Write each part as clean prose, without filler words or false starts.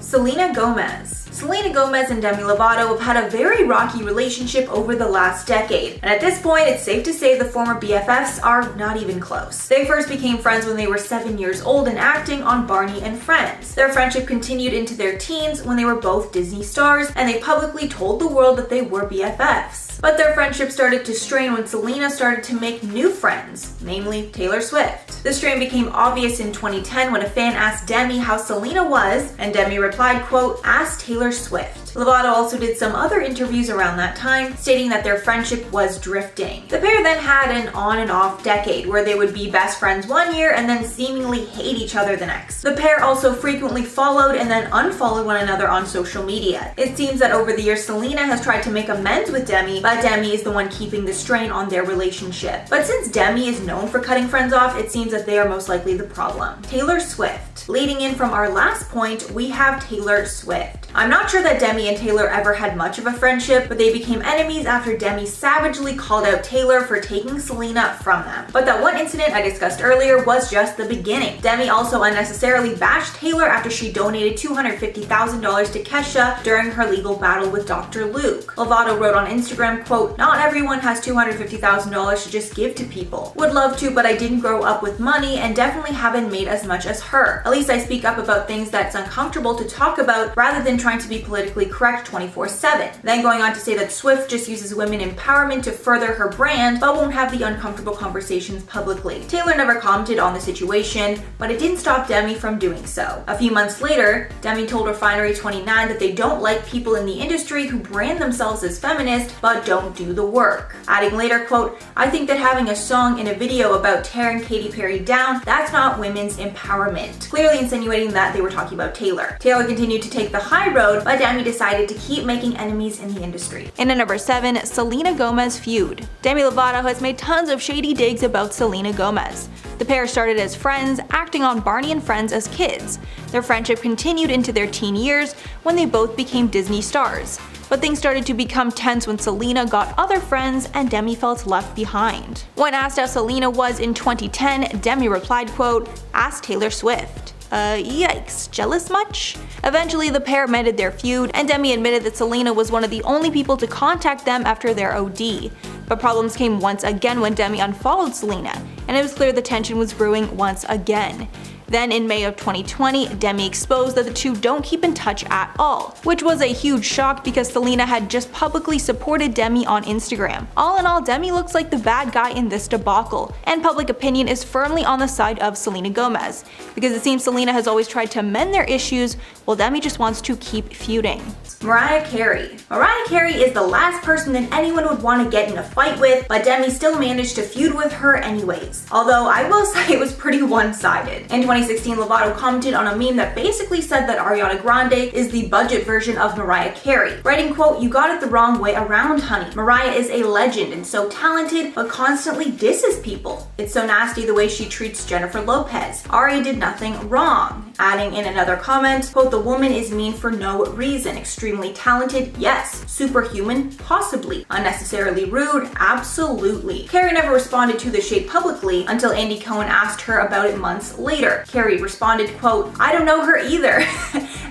Selena Gomez. Selena Gomez and Demi Lovato have had a very rocky relationship over the last decade, and at this point it's safe to say the former BFFs are not even close. They first became friends when they were 7 years old and acting on Barney and Friends. Their friendship continued into their teens when they were both Disney stars, and they publicly told the world that they were BFFs. But their friendship started to strain when Selena started to make new friends, namely Taylor Swift. The strain became obvious in 2010 when a fan asked Demi how Selena was, and Demi replied, quote, "Ask Taylor Swift." Lovato also did some other interviews around that time, stating that their friendship was drifting. The pair then had an on and off decade where they would be best friends one year and then seemingly hate each other the next. The pair also frequently followed and then unfollowed one another on social media. It seems that over the years Selena has tried to make amends with Demi, but Demi is the one keeping the strain on their relationship. But since Demi is known for cutting friends off, it seems that they are most likely the problem. Taylor Swift. Leading in from our last point, we have Taylor Swift. I'm not sure that Demi and Taylor ever had much of a friendship, but they became enemies after Demi savagely called out Taylor for taking Selena from them. But that one incident I discussed earlier was just the beginning. Demi also unnecessarily bashed Taylor after she donated $250,000 to Kesha during her legal battle with Dr. Luke. Lovato wrote on Instagram, quote, "Not everyone has $250,000 to just give to people. Would love to, but I didn't grow up with money and definitely haven't made as much as her. At least I speak up about things that's uncomfortable to talk about rather than trying to be politically correct 24/7. Then going on to say that Swift just uses women empowerment to further her brand, but won't have the uncomfortable conversations publicly. Taylor never commented on the situation, but it didn't stop Demi from doing so. A few months later, Demi told Refinery29 that they don't like people in the industry who brand themselves as feminist but don't do the work. Adding later, quote, "I think that having a song in a video about tearing Katy Perry down, that's not women's empowerment," clearly insinuating that they were talking about Taylor. Taylor continued to take the high road, but Demi decided to keep making enemies in the industry. In at number 7, Selena Gomez feud. Demi Lovato has made tons of shady digs about Selena Gomez. The pair started as friends, acting on Barney and Friends as kids. Their friendship continued into their teen years when they both became Disney stars. But things started to become tense when Selena got other friends and Demi felt left behind. When asked how Selena was in 2010, Demi replied, quote, "Ask Taylor Swift." Yikes, jealous much? Eventually the pair mended their feud, and Demi admitted that Selena was one of the only people to contact them after their OD. But problems came once again when Demi unfollowed Selena, and it was clear the tension was brewing once again. Then in May of 2020, Demi exposed that the two don't keep in touch at all, which was a huge shock because Selena had just publicly supported Demi on Instagram. All in all, Demi looks like the bad guy in this debacle, and public opinion is firmly on the side of Selena Gomez, because it seems Selena has always tried to mend their issues, while Demi just wants to keep feuding. Mariah Carey. Mariah Carey is the last person that anyone would want to get in a fight with, but Demi still managed to feud with her anyways. Although I will say it was pretty one-sided. In 2016, Lovato commented on a meme that basically said that Ariana Grande is the budget version of Mariah Carey, writing, quote, "You got it the wrong way around, honey. Mariah is a legend and so talented, but constantly disses people. It's so nasty the way she treats Jennifer Lopez. Ari did nothing wrong." Adding in another comment, quote, "The woman is mean for no reason. Extremely talented, yes. Superhuman, possibly. Unnecessarily rude, absolutely." Carey never responded to the shade publicly until Andy Cohen asked her about it months later. Carey responded, quote, "I don't know her either,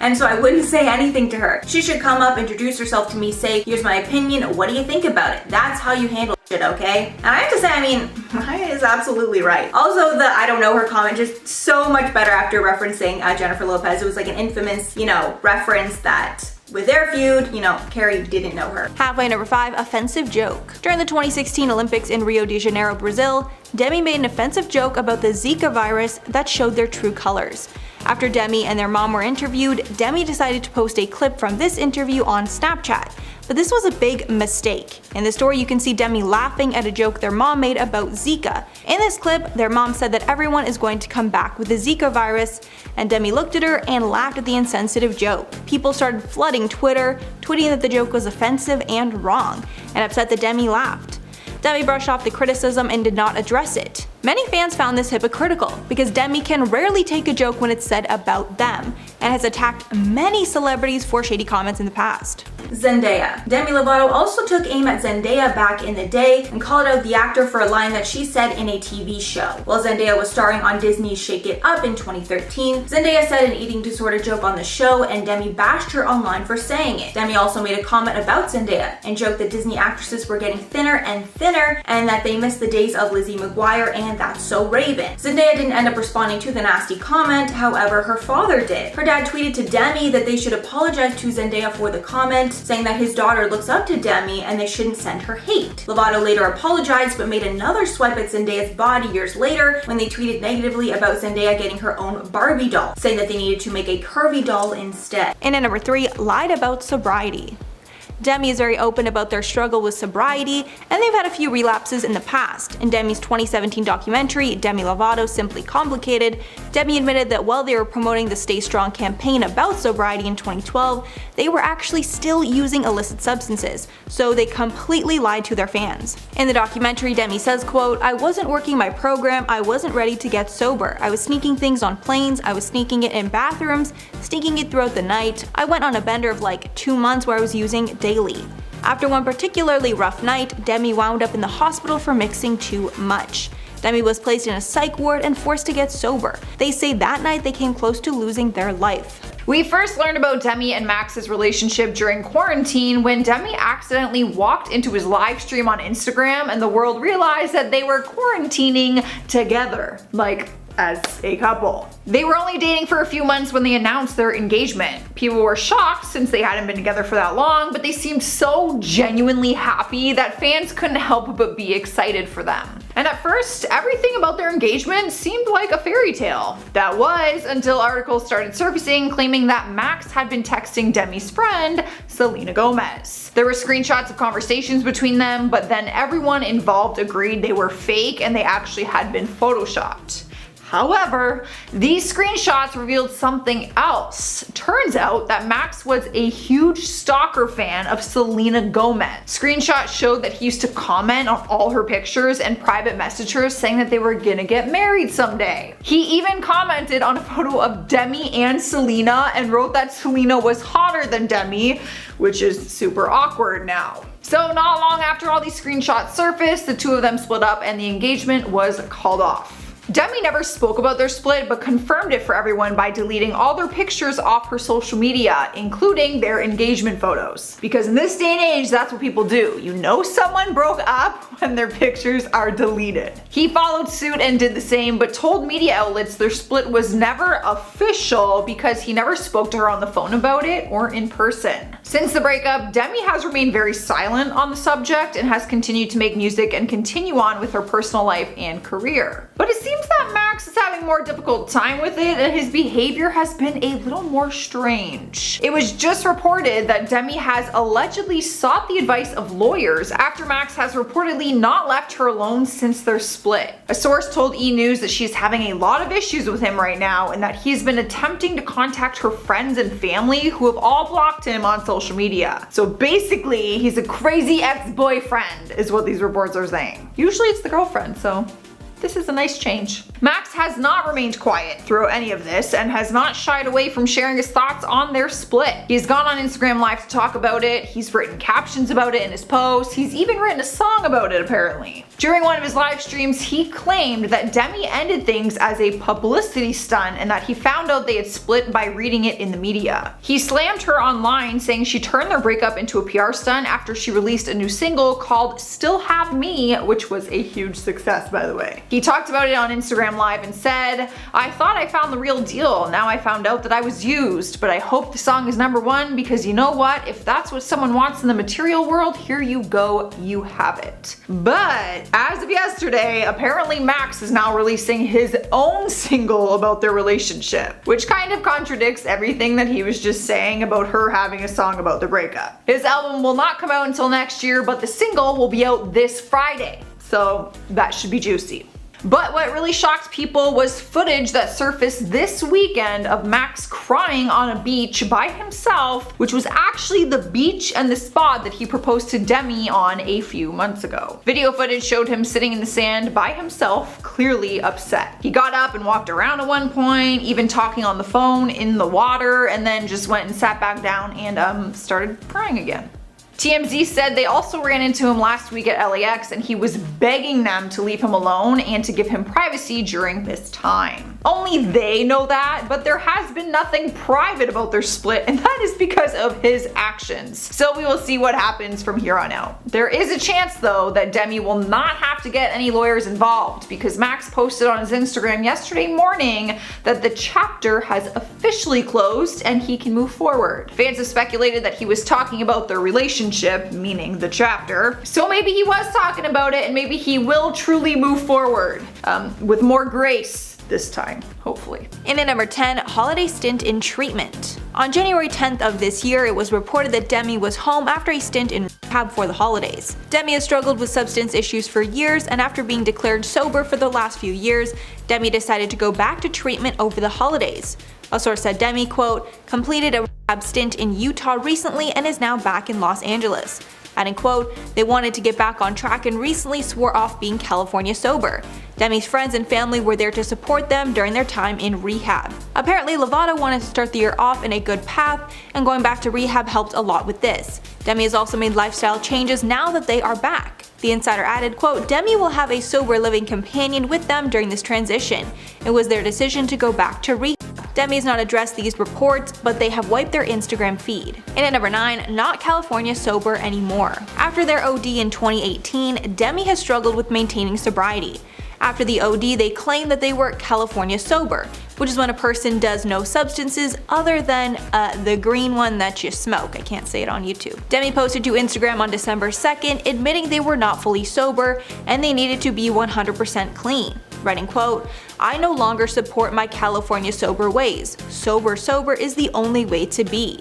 and so I wouldn't say anything to her. She should come up, introduce herself to me, say, here's my opinion, what do you think about it? That's how you handle shit, okay?" And I have to say, I mean, Mariah is absolutely right. Also, the "I don't know her" comment just so much better after referencing Jennifer Lopez. It was like an infamous, reference that with their feud, Carey didn't know her. Halfway number 5, offensive joke. During the 2016 Olympics in Rio de Janeiro, Brazil, Demi made an offensive joke about the Zika virus that showed their true colors. After Demi and their mom were interviewed, Demi decided to post a clip from this interview on Snapchat. But this was a big mistake. In the story, you can see Demi laughing at a joke their mom made about Zika. In this clip, their mom said that everyone is going to come back with the Zika virus, and Demi looked at her and laughed at the insensitive joke. People started flooding Twitter, tweeting that the joke was offensive and wrong, and upset that Demi laughed. Demi brushed off the criticism and did not address it. Many fans found this hypocritical, because Demi can rarely take a joke when it's said about them, and has attacked many celebrities for shady comments in the past. Zendaya. Demi Lovato also took aim at Zendaya back in the day and called out the actor for a line that she said in a TV show. While Zendaya was starring on Disney's Shake It Up in 2013, Zendaya said an eating disorder joke on the show and Demi bashed her online for saying it. Demi also made a comment about Zendaya and joked that Disney actresses were getting thinner and thinner and that they missed the days of Lizzie McGuire and That's So Raven. Zendaya didn't end up responding to the nasty comment, however, her father did. Her dad tweeted to Demi that they should apologize to Zendaya for the comment, saying that his daughter looks up to Demi and they shouldn't send her hate. Lovato later apologized but made another swipe at Zendaya's body years later when they tweeted negatively about Zendaya getting her own Barbie doll, saying that they needed to make a curvy doll instead. And at number 3, lied about sobriety. Demi is very open about their struggle with sobriety, and they've had a few relapses in the past. In Demi's 2017 documentary, Demi Lovato Simply Complicated, Demi admitted that while they were promoting the Stay Strong campaign about sobriety in 2012, they were actually still using illicit substances, so they completely lied to their fans. In the documentary, Demi says, quote, "I wasn't working my program, I wasn't ready to get sober. I was sneaking things on planes, I was sneaking it in bathrooms, sneaking it throughout the night. I went on a bender of like 2 months where I was using daily." After one particularly rough night, Demi wound up in the hospital for mixing too much. Demi was placed in a psych ward and forced to get sober. They say that night they came close to losing their life. We first learned about Demi and Max's relationship during quarantine when Demi accidentally walked into his live stream on Instagram and the world realized that they were quarantining together, like as a couple. They were only dating for a few months when they announced their engagement. People were shocked since they hadn't been together for that long, but they seemed so genuinely happy that fans couldn't help but be excited for them. And at first, everything about their engagement seemed like a fairy tale. That was until articles started surfacing claiming that Max had been texting Demi's friend, Selena Gomez. There were screenshots of conversations between them, but then everyone involved agreed they were fake and they actually had been photoshopped. However, these screenshots revealed something else. Turns out that Max was a huge stalker fan of Selena Gomez. Screenshots showed that he used to comment on all her pictures and private message her saying that they were gonna get married someday. He even commented on a photo of Demi and Selena and wrote that Selena was hotter than Demi, which is super awkward now. So not long after all these screenshots surfaced, the two of them split up and the engagement was called off. Demi never spoke about their split but confirmed it for everyone by deleting all their pictures off her social media, including their engagement photos. Because in this day and age, that's what people do. You know someone broke up when their pictures are deleted. He followed suit and did the same, but told media outlets their split was never official because he never spoke to her on the phone about it or in person. Since the breakup, Demi has remained very silent on the subject and has continued to make music and continue on with her personal life and career. But it seems that Max is having a more difficult time with it and his behavior has been a little more strange. It was just reported that Demi has allegedly sought the advice of lawyers after Max has reportedly not left her alone since their split. A source told E! News that she's having a lot of issues with him right now and that he's been attempting to contact her friends and family who have all blocked him on social media. So basically, he's a crazy ex-boyfriend is what these reports are saying. Usually it's the girlfriend, so this is a nice change. Max has not remained quiet throughout any of this and has not shied away from sharing his thoughts on their split. He's gone on Instagram Live to talk about it, he's written captions about it in his posts, he's even written a song about it apparently. During one of his live streams, he claimed that Demi ended things as a publicity stunt and that he found out they had split by reading it in the media. He slammed her online, saying she turned their breakup into a PR stunt after she released a new single called Still Have Me, which was a huge success by the way. He talked about it on Instagram Live and said, "I thought I found the real deal, now I found out that I was used, but I hope the song is #1 because you know what, if that's what someone wants in the material world, here you go, you have it." But as of yesterday, apparently Max is now releasing his own single about their relationship, which kind of contradicts everything that he was just saying about her having a song about the breakup. His album will not come out until next year, but the single will be out this Friday, so that should be juicy. But what really shocked people was footage that surfaced this weekend of Max crying on a beach by himself, which was actually the beach and the spot that he proposed to Demi on a few months ago. Video footage showed him sitting in the sand by himself, clearly upset. He got up and walked around at one point, even talking on the phone in the water, and then just went and sat back down and started crying again. TMZ said they also ran into him last week at LAX and he was begging them to leave him alone and to give him privacy during this time. Only they know that, but there has been nothing private about their split, and that is because of his actions. So we will see what happens from here on out. There is a chance though that Demi will not have to get any lawyers involved, because Max posted on his Instagram yesterday morning that the chapter has officially closed and he can move forward. Fans have speculated that he was talking about their relationship, meaning the chapter. So maybe he was talking about it and maybe he will truly move forward with more grace this time, hopefully. In at number 10, holiday stint in treatment. On January 10th of this year, it was reported that Demi was home after a stint in rehab for the holidays. Demi has struggled with substance issues for years, and after being declared sober for the last few years, Demi decided to go back to treatment over the holidays. A source said Demi, quote, completed a rehab stint in Utah recently and is now back in Los Angeles. Adding, quote, they wanted to get back on track and recently swore off being California sober. Demi's friends and family were there to support them during their time in rehab. Apparently, Lovato wanted to start the year off in a good path, and going back to rehab helped a lot with this. Demi has also made lifestyle changes now that they are back. The insider added, quote, Demi will have a sober living companion with them during this transition. It was their decision to go back to rehab. Demi has not addressed these reports, but they have wiped their Instagram feed. In at number 9, not California sober anymore. After their OD in 2018, Demi has struggled with maintaining sobriety. After the OD, they claim that they were California sober, which is when a person does no substances other than the green one that you smoke. I can't say it on YouTube. Demi posted to Instagram on December 2nd, admitting they were not fully sober and they needed to be 100% clean. Writing, quote, I no longer support my California sober ways. Sober is the only way to be.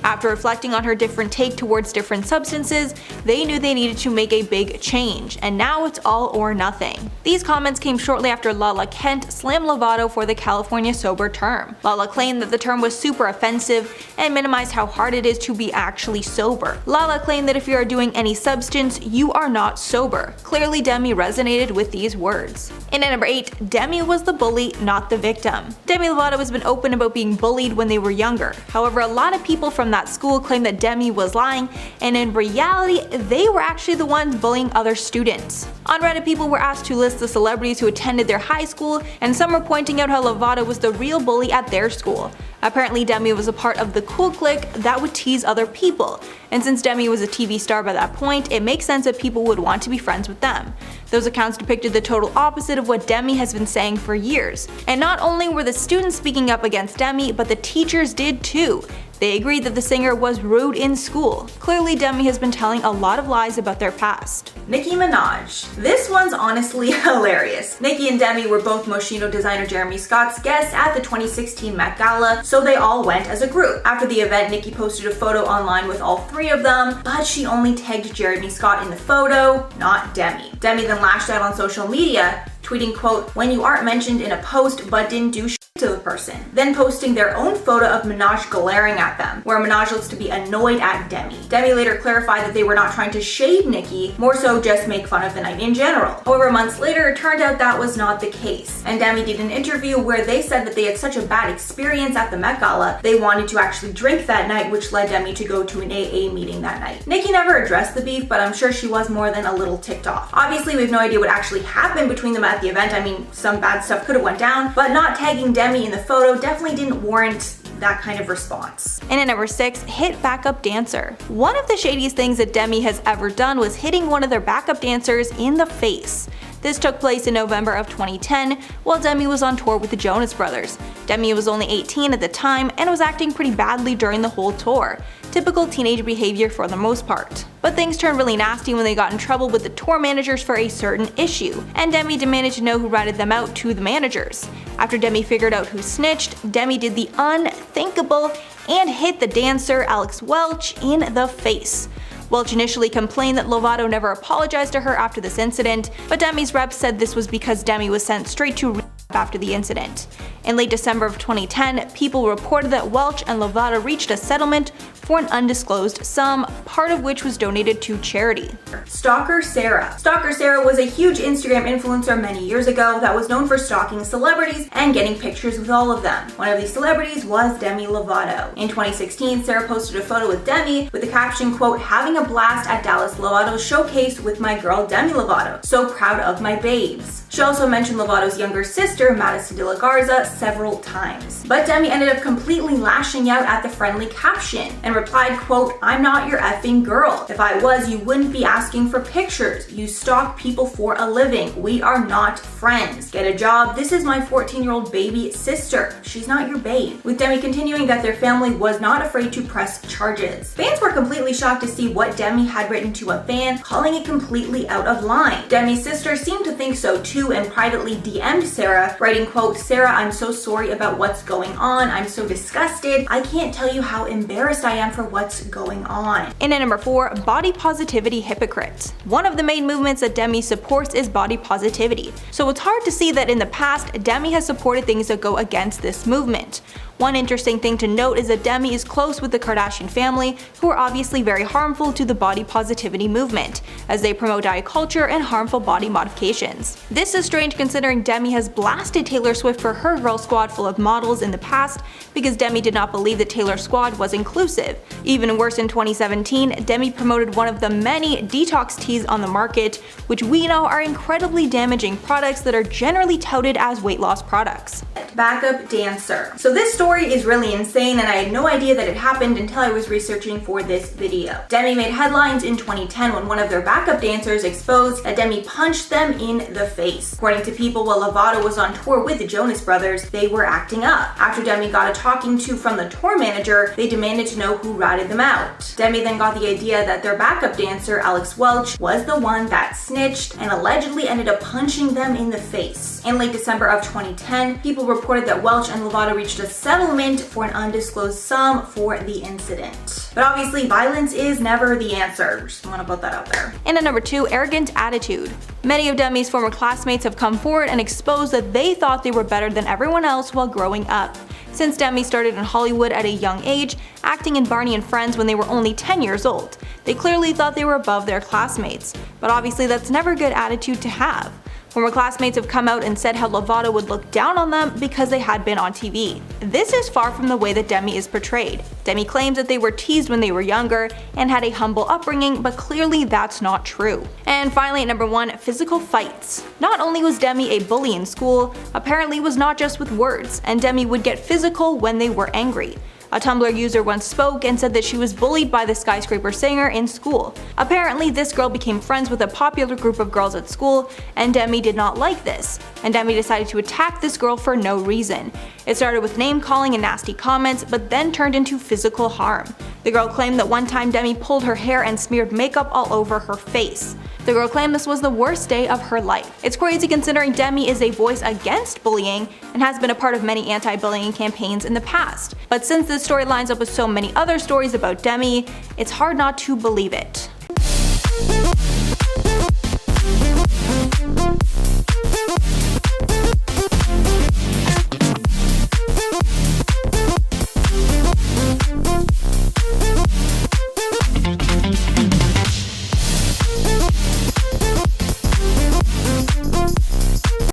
After reflecting on her different take towards different substances, they knew they needed to make a big change, and now it's all or nothing. These comments came shortly after Lala Kent slammed Lovato for the California sober term. Lala claimed that the term was super offensive and minimized how hard it is to be actually sober. Lala claimed that if you are doing any substance, you are not sober. Clearly, Demi resonated with these words. In at number 8, Demi was the bully, not the victim. Demi Lovato has been open about being bullied when they were younger. However, a lot of people from that school claim that Demi was lying, and in reality, they were actually the ones bullying other students. On Reddit, people were asked to list the celebrities who attended their high school, and some were pointing out how Lovato was the real bully at their school. Apparently, Demi was a part of the cool clique that would tease other people, and since Demi was a TV star by that point, it makes sense that people would want to be friends with them. Those accounts depicted the total opposite of what Demi has been saying for years. And not only were the students speaking up against Demi, but the teachers did too. They agreed that the singer was rude in school. Clearly, Demi has been telling a lot of lies about their past. Nicki Minaj. This one's honestly hilarious. Nicki and Demi were both Moschino designer Jeremy Scott's guests at the 2016 Met Gala, so they all went as a group. After the event, Nicki posted a photo online with all three of them, but she only tagged Jeremy Scott in the photo, not Demi. Demi then lashed out on social media, tweeting, quote, when you aren't mentioned in a post but didn't do to the person, then posting their own photo of Minaj glaring at them, where Minaj looks to be annoyed at Demi. Demi later clarified that they were not trying to shade Nicki, more so just make fun of the night in general. However, months later, it turned out that was not the case, and Demi did an interview where they said that they had such a bad experience at the Met Gala, they wanted to actually drink that night, which led Demi to go to an AA meeting that night. Nicki never addressed the beef, but I'm sure she was more than a little ticked off. Obviously, we have no idea what actually happened between them at the event. I mean, some bad stuff could have went down, but not tagging Demi in the photo definitely didn't warrant that kind of response. And at number 6, hit backup dancer. One of the shadiest things that Demi has ever done was hitting one of their backup dancers in the face. This took place in November of 2010 while Demi was on tour with the Jonas Brothers. Demi was only 18 at the time and was acting pretty badly during the whole tour. Typical teenage behavior for the most part. But things turned really nasty when they got in trouble with the tour managers for a certain issue, and Demi demanded to know who ratted them out to the managers. After Demi figured out who snitched, Demi did the unthinkable and hit the dancer Alex Welch in the face. Welch initially complained that Lovato never apologized to her after this incident, but Demi's rep said this was because Demi was sent straight to rehab after the incident. In late December of 2010, People reported that Welch and Lovato reached a settlement for an undisclosed sum, part of which was donated to charity. Stalker Sarah. Stalker Sarah was a huge Instagram influencer many years ago that was known for stalking celebrities and getting pictures with all of them. One of these celebrities was Demi Lovato. In 2016, Sarah posted a photo with Demi with the caption, quote, "Having a blast at Dallas Lovato showcase with my girl Demi Lovato. So proud of my babes." She also mentioned Lovato's younger sister, Madison de la Garza, several times. But Demi ended up completely lashing out at the friendly caption and replied, quote, "I'm not your effing girl. If I was, you wouldn't be asking for pictures. You stalk people for a living. We are not friends. Get a job. This is my 14-year-old baby sister. She's not your babe." With Demi continuing that their family was not afraid to press charges. Fans were completely shocked to see what Demi had written to a fan, calling it completely out of line. Demi's sister seemed to think so too and privately DM'd Sarah, writing, quote, "Sarah, I'm so sorry about what's going on. I'm so disgusted. I can't tell you how embarrassed I am for what's going on." And at number 4, body positivity hypocrite. One of the main movements that Demi supports is body positivity, so it's hard to see that in the past, Demi has supported things that go against this movement. One interesting thing to note is that Demi is close with the Kardashian family, who are obviously very harmful to the body positivity movement, as they promote diet culture and harmful body modifications. This is strange considering Demi has blasted Taylor Swift for her girl squad full of models in the past, because Demi did not believe that Taylor's squad was inclusive. Even worse, in 2017, Demi promoted one of the many detox teas on the market, which we know are incredibly damaging products that are generally touted as weight loss products. Backup dancer. So this story is really insane, and I had no idea that it happened until I was researching for this video. Demi made headlines in 2010 when one of their backup dancers exposed that Demi punched them in the face. According to People, while Lovato was on tour with the Jonas Brothers, they were acting up. After Demi got a talking to from the tour manager, they demanded to know who ratted them out. Demi then got the idea that their backup dancer, Alex Welch, was the one that snitched and allegedly ended up punching them in the face. In late December of 2010, People reported that Welch and Lovato reached a settlement for an undisclosed sum for the incident. But obviously, violence is never the answer. Just want to put that out there. And at number 2, arrogant attitude. Many of Demi's former classmates have come forward and exposed that they thought they were better than everyone else while growing up. Since Demi started in Hollywood at a young age, acting in Barney and Friends when they were only 10 years old, they clearly thought they were above their classmates. But obviously that's never a good attitude to have. Former classmates have come out and said how Lovato would look down on them because they had been on TV. This is far from the way that Demi is portrayed. Demi claims that they were teased when they were younger and had a humble upbringing, but clearly that's not true. And finally, at number 1, physical fights. Not only was Demi a bully in school, apparently it was not just with words, and Demi would get physical when they were angry. A Tumblr user once spoke and said that she was bullied by the Skyscraper singer in school. Apparently, this girl became friends with a popular group of girls at school, and Demi did not like this, and Demi decided to attack this girl for no reason. It started with name calling and nasty comments, but then turned into physical harm. The girl claimed that one time Demi pulled her hair and smeared makeup all over her face. The girl claimed this was the worst day of her life. It's crazy considering Demi is a voice against bullying and has been a part of many anti-bullying campaigns in the past. But since this story lines up with so many other stories about Demi, it's hard not to believe it.